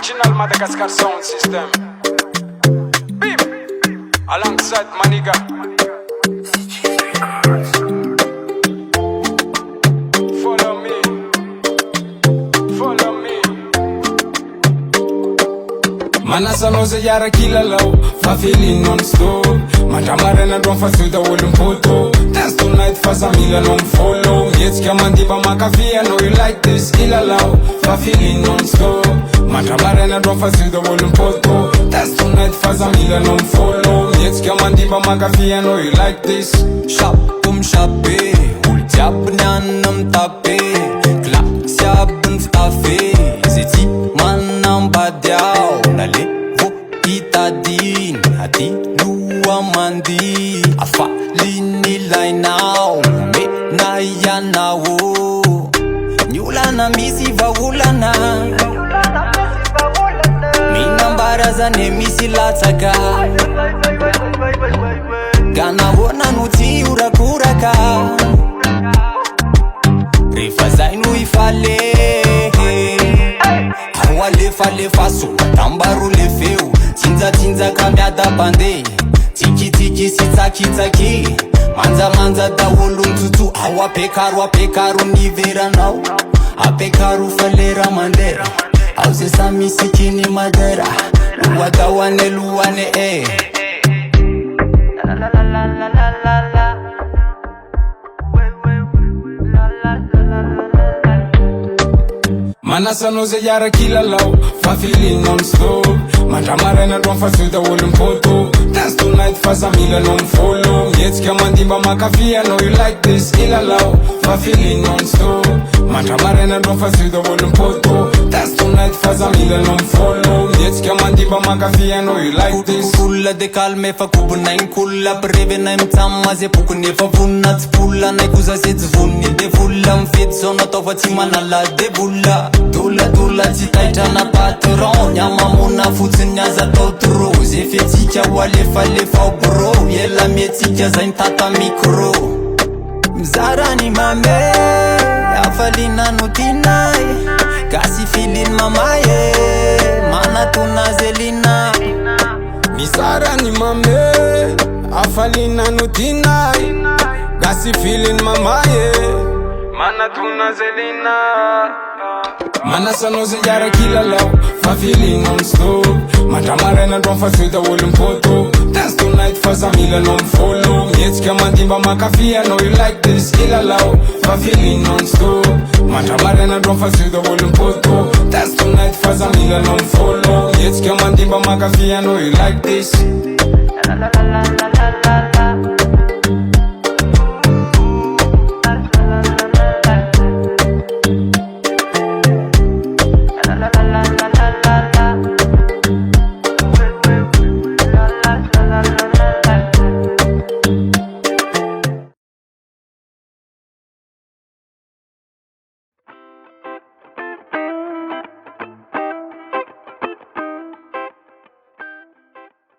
Original Madagascar sound system. Beep. Alongside Maniga. Follow me. Follow me. Manasa noze yara kila low. Fa feeling non-stop. Mandramarena dron fa suda Olympoto. Dance tonight fa Zamila non follow. Jetzt kann man die Bamakafia, know you like this. Ila low. Fa feeling non-stop. Mandramarena dron fa suda Olympoto. Dance tonight fa Zamila non follow. Jetzt kann man die Bamakafia, know you like this. Shop shape. Ultiap nyanam tape. Klapsia bun stafe. Zeti manam badiao. Nale vo itadin. Hati lua mandi. Afa lini lai now. Me na ya na wo. Nyulana misi vagulana. Mina mbaraza ne misi lataka. Gana wona nuti urakuraka. Rifa zainu ifale. Awale fale faso. Tambaru le feu. Tinza kambiada bande. Tiki sitaki. Manza da wolum tutu. Awa pekaru nivera now. Apekaru falera mandera. Auze sami sikini madera. Luwane eh. Manasa noze yara kila low. Fa feeling non-stop. Mandramarena dron fa suda Olympoto. Dance tonight fa Zamila non follow. Jetzt kann man die Bamakafia, know you like this. Ila low. Fa feeling non-stop. Mandramarena dron fa suda Olympoto. Dance tonight fa Zamila non follow. Jetzt kann man die Bamakafia, know you like this. Kulla de calme fa kubunain kulla. Breve na imtama ze pukune fa vunat pulla. Nai kuza se zvuni de vulla. Mfit zona tova timanala de bulla. Dula titaita na patron. Nyama muna futsi nyaza totro. Zefetika walefa bro. Yela mietika za intata mikro. Mzara ni mame. Afalina nutinai. Kasi feeling mamaye. Mana tunazelina. Mizara ni mame. Afalina nutinai. Kasi feeling mamaye. Mana tunazelina. Manasa noze yara kila low. Fa feeling non-stop. Mandramarena dron fa suda Olympoto. Dance tonight fa Zamila non follow. Jetzt kann man die Bamakafia, know you like this. Ila low. Fa feeling non-stop. Mandramarena dron fa suda Olympoto. Dance tonight fa Zamila non follow. Jetzt kann man die Bamakafia, know you like this.